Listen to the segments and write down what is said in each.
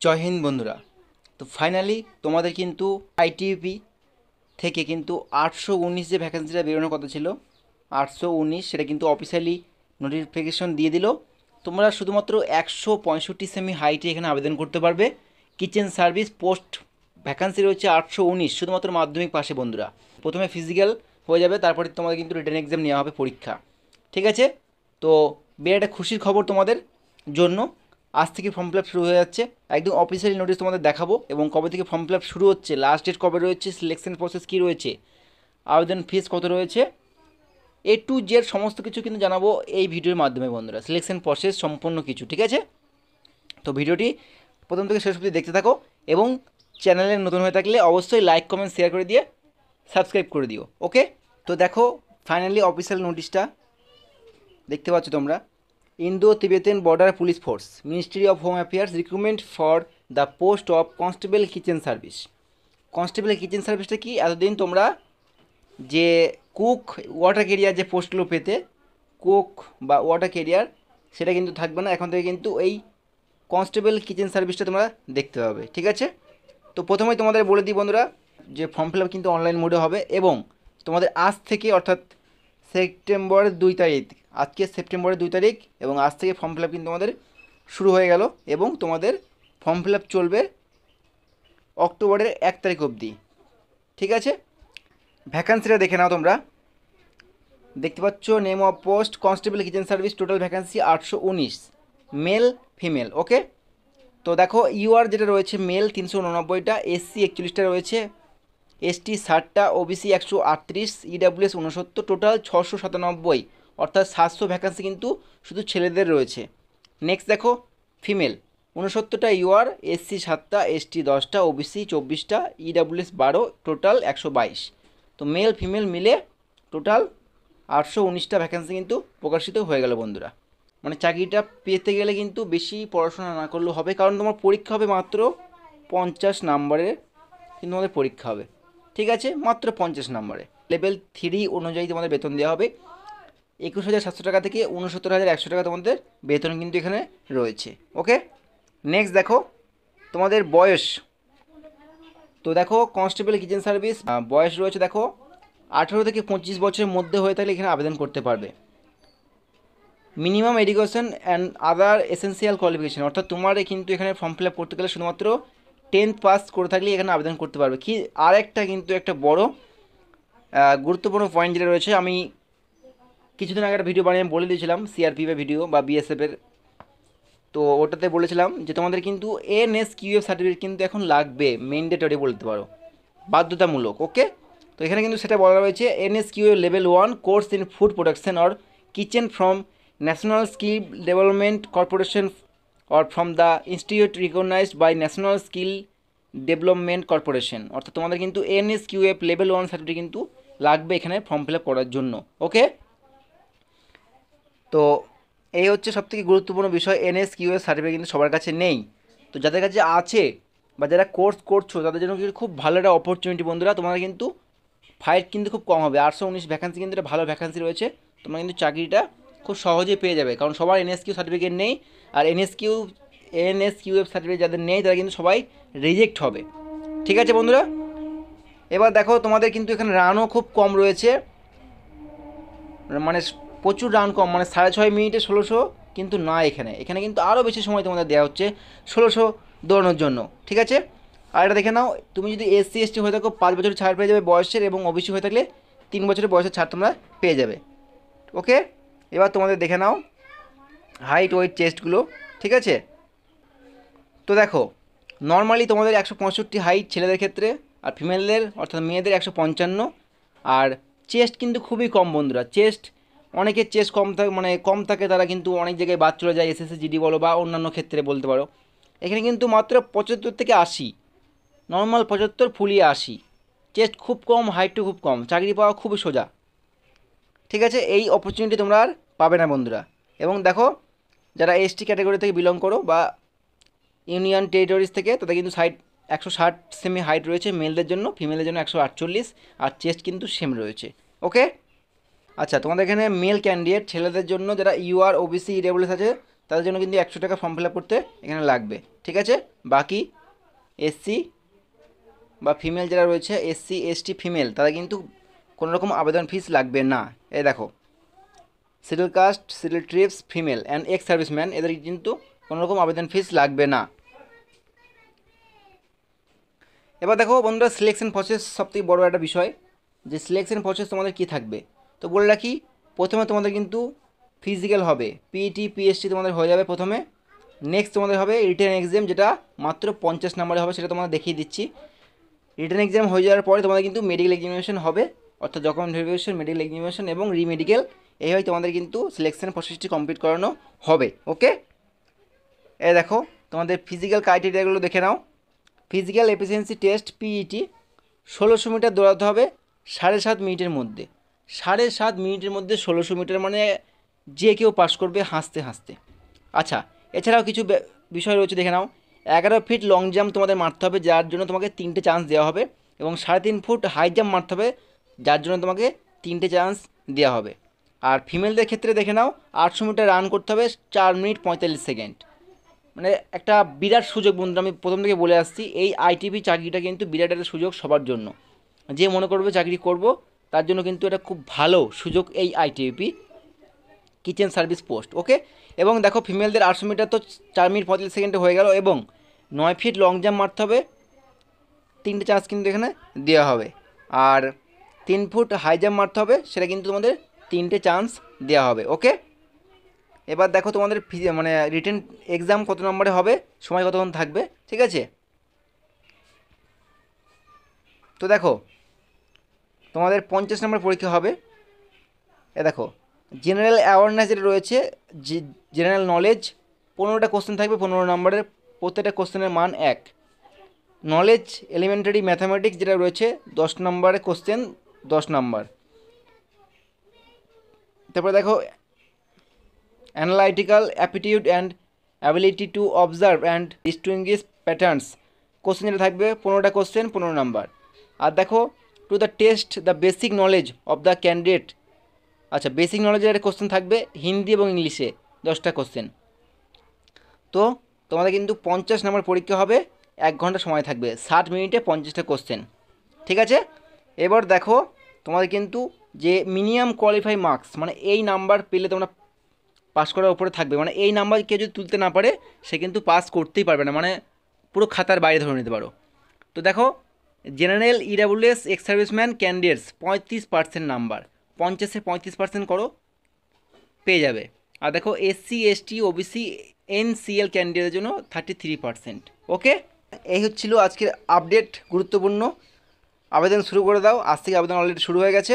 জয় হিন্দ বন্ধুরা। তো ফাইনালি তোমাদের কিন্তু আইটিইউপি থেকে কিন্তু 819 যে ভ্যাকেন্সিটা বেরোনোর কথা ছিল, 819 সেটা কিন্তু অফিসিয়ালি নোটিফিকেশন দিয়ে দিল। তোমরা শুধুমাত্র 165 সেমি হাইটে এখানে আবেদন করতে পারবে। কিচেন সার্ভিস পোস্ট ভ্যাকান্সি রয়েছে 819, শুধুমাত্র মাধ্যমিক পাশে বন্ধুরা। প্রথমে ফিজিক্যাল হয়ে যাবে, তারপরে তোমাদের কিন্তু রিটেন এক্সাম নেওয়া হবে, পরীক্ষা। ঠিক আছে? তো বিরাট একটা খুশির খবর তোমাদের জন্য। আজ থেকে ফর্ম ফিল আপ শুরু হয়ে যাচ্ছে। একদম অফিসিয়ালি নোটিশ তোমাদের দেখাবো এবং কবে থেকে ফর্ম ফিল আপ শুরু হচ্ছে, লাস্ট ডেট কবে রয়েছে, সিলেকশন প্রসেস কী রয়েছে, আবেদন ফিস কত রয়েছে, এ টু জেড সমস্ত কিছু কিন্তু জানাবো এই ভিডিওর মাধ্যমে বন্ধুরা। সিলেকশন প্রসেস সম্পূর্ণ কিছু, ঠিক আছে? তো ভিডিওটি প্রথম থেকে শেষ অবধি দেখতে থাকো এবং চ্যানেলে নতুন হয়ে থাকলে অবশ্যই লাইক কমেন্ট শেয়ার করে দিয়ে সাবস্ক্রাইব করে দিও। ওকে? তো দেখো ফাইনালি অফিসিয়াল নোটিশটা দেখতে পাচ্ছ তোমরা। Indo তিবেতান border police force, ministry of home affairs, recruitment for the post of constable kitchen service. Constable kitchen সার্ভিসটা কি? এতদিন তোমরা যে কুক ওয়াটার ক্যারিয়ার যে পোস্টগুলো পেতে, কুক বা ওয়াটার ক্যারিয়ার, সেটা কিন্তু থাকবে না। এখন থেকে কিন্তু এই কনস্টেবল কিচেন সার্ভিসটা তোমরা দেখতে পাবে। ঠিক আছে? তো প্রথমেই তোমাদের বলে দিই বন্ধুরা যে ফর্ম ফিল আপ কিন্তু অনলাইন মোডে হবে এবং তোমাদের আজ থেকে অর্থাৎ সেপ্টেম্বরের 2 তারিখ, আজকে সেপ্টেম্বরের 2 তারিখ এবং আজ থেকে ফর্ম ফিল আপ কিন্তু তোমাদের শুরু হয়ে গেল এবং তোমাদের ফর্ম ফিল আপ চলবে অক্টোবরের 1 তারিখ অবধি। ঠিক আছে? ভ্যাকান্সিটা দেখে নাও তোমরা। দেখতে পাচ্ছ name of post constable kitchen service, total vacancy 819, male female. Okay? তো দেখো ইউআর যেটা রয়েছে মেল 389টা, এসসি 41টা রয়েছে, এসটি 60টা, ওবিসি 138, ইডাব্লিউএস 69, টোটাল 697, অর্থাৎ 700 ভ্যাকান্সি কিন্তু শুধু ছেলেদের রয়েছে। নেক্সট দেখো ফিমেল 69টা ইউআর, এসসি 7টা, এসটি 10টা, ওবিসি 24টা, ইডাব্লিউএস 12, টোটাল 122। তো মেল ফিমেল মিলে টোটাল 819টা ভ্যাকান্সি কিন্তু প্রকাশিত হয়ে গেল বন্ধুরা। মানে চাকরিটা পেতে গেলে কিন্তু বেশি পড়াশোনা না করলেও হবে, কারণ তোমার পরীক্ষা হবে মাত্র 50 নাম্বারের কিন্তু তোমাদের পরীক্ষা হবে। ঠিক আছে? মাত্র 50 নাম্বারে। লেভেল 3 অনুযায়ী তোমাদের বেতন দেওয়া হবে 21,700 টাকা থেকে 69,100 টাকা তোমাদের বেতন কিন্তু এখানে রয়েছে। ওকে? নেক্সট দেখো তোমাদের বয়স। তো দেখো কনস্টেবল কিচেন সার্ভিস বয়স রয়েছে দেখো 18 থেকে 25 বছরের মধ্যে হয়ে থাকলে এখানে আবেদন করতে পারবে। Minimum education and other essential qualification, অর্থাৎ তোমার কিন্তু এখানে ফর্ম ফিল আপ করতে গেলে শুধুমাত্র 10th পাস করে থাকলে এখানে আবেদন করতে পারবে। কি আর একটা কিন্তু একটা বড় গুরুত্বপূর্ণ পয়েন্ট যেটা রয়েছে, আমি কিছুদিন আগে একটা ভিডিও বানিয়ে বলে দিয়েছিলাম, সিআরপিএফের ভিডিও বা বিএসএফের। তো ওটাতে বলেছিলাম যে তোমাদের কিন্তু এনএসকিউএফ সার্টিফিকেট কিন্তু এখন লাগবে, ম্যান্ডেটরি বলতে পারো, বাধ্যতামূলক। ওকে? তো এখানে কিন্তু সেটা বলা রয়েছে NSQF level 1 course in food production or kitchen from national skill development corporation or from the institute recognised by national skill development corporation, অর্থাৎ তোমাদের কিন্তু এনএসকিউএফ লেভেল 1 সার্টিফিকেট কিন্তু লাগবে এখানে ফর্ম ফিল আপ করার জন্য। ওকে? তো এই হচ্ছে সবথেকে গুরুত্বপূর্ণ বিষয়, এনএসকিউএস সার্টিফিকেট কিন্তু সবার কাছে নেই। তো যাদের কাছে আছে বা যারা কোর্স করছো তাদের জন্য কিন্তু খুব ভালো একটা অপরচুনিটি বন্ধুরা। তোমরা কিন্তু ফাইট কিন্তু খুব কম হবে, 819 ভ্যাকান্সি কিন্তু একটা ভালো ভ্যাকান্সি রয়েছে। তোমরা কিন্তু চাকরিটা খুব সহজেই পেয়ে যাবে, কারণ সবার এনএসকিউ সার্টিফিকেট নেই। আর এনএসকিউএফ সার্টিফিকেট যাদের নেই তারা কিন্তু সবাই রিজেক্ট হবে। ঠিক আছে বন্ধুরা? এবার দেখো তোমাদের কিন্তু এখানে রানও খুব কম রয়েছে, মানে প্রচুর রান কম, মানে 6.5 মিনিটে 1600 কিন্তু না, এখানে এখানে কিন্তু আরও বেশি সময় তোমাদের দেওয়া হচ্ছে 1600 দৌড়ানোর জন্য। ঠিক আছে? আর এটা দেখে নাও, তুমি যদি এসসি এসটি হয়ে থাকো 5 বছর ছাড় পেয়ে যাবে বয়সের, এবং ওবিসি হয়ে থাকলে 3 বছরের বয়সের ছাড় তোমরা পেয়ে যাবে। ওকে? এবার তোমাদের দেখে নাও হাইট ওয়েট চেস্টগুলো। ঠিক আছে? তো দেখো নর্মালি তোমাদের 165 হাইট ছেলেদের ক্ষেত্রে, আর ফিমেলদের অর্থাৎ মেয়েদের 155। আর চেস্ট কিন্তু খুবই কম বন্ধুরা। চেস্ট অনেকের চেস্ট কম থাকে, মানে কম থাকে, তারা কিন্তু অনেক জায়গায় বাদ চলে যায়, এসএসসি জিডি বলো বা অন্যান্য ক্ষেত্রে বলতে পারো। এখানে কিন্তু মাত্র 75 থেকে 80, নর্মাল 75 ফুলিয়ে 80। চেস্ট খুব কম, হাইটও খুব কম, চাকরি পাওয়া খুবই সোজা। ঠিক আছে? এই অপরচুনিটি তোমরা আর পাবে না বন্ধুরা। এবং দেখো যারা এসটি ক্যাটাগরি থেকে বিলং করো বা ইউনিয়ন টেরিটরিজ থেকে, তাদের কিন্তু 160 সেমি হাইট রয়েছে মেলদের জন্য, ফিমেলের জন্য 148, আর চেস্ট কিন্তু সেম রয়েছে। ওকে? আচ্ছা, তোমাদের এখানে মেল ক্যান্ডিডেট ছেলেদের জন্য যারা ইউআর ওবিসি ইডাব্লিউএস আছে তাদের জন্য কিন্তু 100 টাকা ফর্ম ফিল আপ করতে এখানে লাগবে, ঠিক আছে। বাকি এসসি বা ফিমেল যারা রয়েছে, এসসি এসটি ফিমেল, তারা কিন্তু কোনো রকম আবেদন ফিস লাগবে না। এই দেখো, schedule caste, schedule tribes, female and ex serviceman, এদের কিন্তু কোনো রকম আবেদন ফিস লাগবে না। এবার দেখো বন্ধুরা, সিলেকশন প্রসেস সবথেকে বড় একটা বিষয়, যে সিলেকশন প্রসেস তোমাদের কী থাকবে। তো বলে রাখি, প্রথমে তোমাদের কিন্তু ফিজিক্যাল হবে, পিইটি পিএসটি তোমাদের হয়ে যাবে প্রথমে। নেক্সট তোমাদের হবে রিটেন এক্সাম, যেটা মাত্র 50 নম্বরে হবে, সেটা তোমাদের দেখিয়ে দিচ্ছি। রিটেন এক্সাম হয়ে যাওয়ার পরে তোমাদের কিন্তু মেডিকেল এক্সামিনেশন হবে, অর্থাৎ ডকুমেন্ট ভেরিফিকেশন, মেডিকেল এক্সামিনেশন এবং রিমেডিকেল, এইভাবে তোমাদের কিন্তু সিলেকশন প্রসেসটি কমপ্লিট করানো হবে। ওকে, এ দেখো তোমাদের ফিজিক্যাল ক্রাইটেরিয়াগুলো দেখে নাও। Physical efficiency test PET 1600 metre দৌড়াতে হবে 7.5 মিনিটের মধ্যে। 7.5 মিনিটের মধ্যে 1600 মিটার মানে যে কেউ পাস করবে হাসতে হাসতে। আচ্ছা, এছাড়াও কিছু বিষয় রয়েছে, দেখে নাও। 11 ফিট লং জাম্প তোমাদের মারতে হবে, যার জন্য তোমাকে 3টে চান্স দেওয়া হবে, এবং 3.5 ফুট হাই জাম্প মারতে হবে, যার জন্য তোমাকে 3টে চান্স দেওয়া হবে। আর ফিমেলদের ক্ষেত্রে দেখে নাও, 800 মিটার রান করতে হবে 4 মিনিট 45 সেকেন্ড। মানে একটা বিরাট সুযোগ বন্ধুরা, আমি প্রথম থেকে বলে আসছি, এই আইটিপি চাকরিটা কিন্তু বিরাট একটা সুযোগ সবার জন্য। যে মনে করবে চাকরি করব, তার জন্য কিন্তু এটা খুব ভালো সুযোগ, এই আইটিপি কিচেন সার্ভিস পোস্ট। ওকে, এবং দেখো ফিমেলদের 800 মিটার তো 4 মিনিট 45 সেকেন্ডে হয়ে গেল, এবং 9 ফিট লং জাম্প মারতে হবে, 3টে চান্স কিন্তু এখানে দেওয়া হবে। আর 3 ফুট হাই জাম্প মারতে হবে, সেটা কিন্তু তোমাদের 3টে চান্স দেওয়া হবে। ওকে, এবার দেখো তোমাদের মানে রিটেন এক্সাম কত নম্বরে হবে, সময় কতক্ষণ থাকবে, ঠিক আছে। তো দেখো তোমাদের 50 নম্বর পরীক্ষা হবে। এ দেখো, জেনারেল অ্যাওয়ারনেস যেটা রয়েছে, জেনারেল নলেজ, 15টা কোশ্চেন থাকবে 15 নম্বরের, প্রত্যেকটা কোশ্চেনের মান 1। নলেজ এলিমেন্টারি ম্যাথামেটিক্স যেটা রয়েছে 10 নম্বরের কোশ্চেন, 10 নম্বর। তারপরে দেখো analytical aptitude and ability to observe and distinguished patterns, question যেটা থাকবে 15টা কোশ্চেন 15 নাম্বার। আর দেখো to the test the basic knowledge of the candidate, আচ্ছা বেসিক নলেজের একটা কোশ্চেন থাকবে হিন্দি এবং ইংলিশে 10টা কোশ্চেন। তো তোমাদের কিন্তু 50 নম্বর পরীক্ষা হবে, 1 ঘন্টা সময় থাকবে, 60 মিনিটে 50টা কোশ্চেন, ঠিক আছে। এবার দেখো তোমাদের কিন্তু যে মিনিমাম কোয়ালিফাই মার্কস, মানে এই নাম্বার পেলে তোমরা পাস করার উপরে থাকবে, মানে এই নাম্বার কেউ যদি তুলতে না পারে সে কিন্তু পাস করতেই পারবে না, মানে পুরো খাতার বাইরে ধরে নিতে পারো। তো দেখো general EWS ex serviceman candidates 35% number, 50-এ 35% করো, পেয়ে যাবে। আর দেখো এসসি এসটি ওবিসি এনসিএল ক্যান্ডিডেটের জন্য 33%। ওকে, এই হচ্ছিল আজকের আপডেট, গুরুত্বপূর্ণ। আবেদন শুরু করে দাও, আজ থেকে আবেদন অলরেডি শুরু হয়ে গেছে।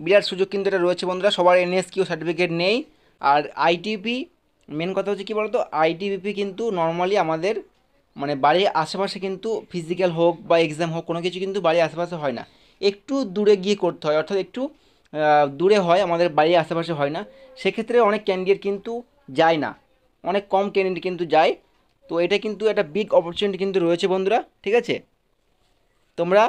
বিরাট সুযোগ কিন্তু এটা রয়েছে বন্ধুরা, সবার এনএসকিউ সার্টিফিকেট নেই। আর আইটিপি, মেন কথা হচ্ছে কী বলতো, আইটিবিপি কিন্তু নর্মালি আমাদের মানে বাড়ির আশেপাশে কিন্তু ফিজিক্যাল হোক বা এক্সাম হোক, কোনো কিছু কিন্তু বাড়ির আশেপাশে হয় না, একটু দূরে গিয়ে করতে হয়, অর্থাৎ একটু দূরে হয়, আমাদের বাড়ির আশেপাশে হয় না। সেক্ষেত্রে অনেক ক্যান্ডিডেট কিন্তু যায় না, অনেক কম ক্যান্ডিডেট কিন্তু যায়। তো এটা কিন্তু একটা বিগ অপরচুনিটি কিন্তু রয়েছে বন্ধুরা, ঠিক আছে। তোমরা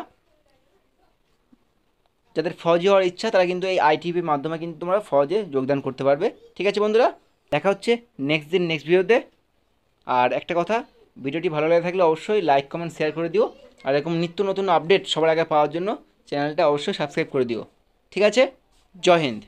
যাদের ফৌজি হওয়ার ইচ্ছা, তারা কিন্তু এই আইটিপির মাধ্যমে কিন্তু তোমরা ফৌজে যোগদান করতে পারবে, ঠিক আছে বন্ধুরা। দেখা হচ্ছে নেক্সট ভিডিওতে। আর একটা কথা, ভিডিওটি ভালো লেগে থাকলে অবশ্যই লাইক কমেন্ট শেয়ার করে দিও, আর এরকম নিত্য নতুন আপডেট সবার আগে পাওয়ার জন্য চ্যানেলটা অবশ্যই সাবস্ক্রাইব করে দিও, ঠিক আছে। জয় হিন্দ।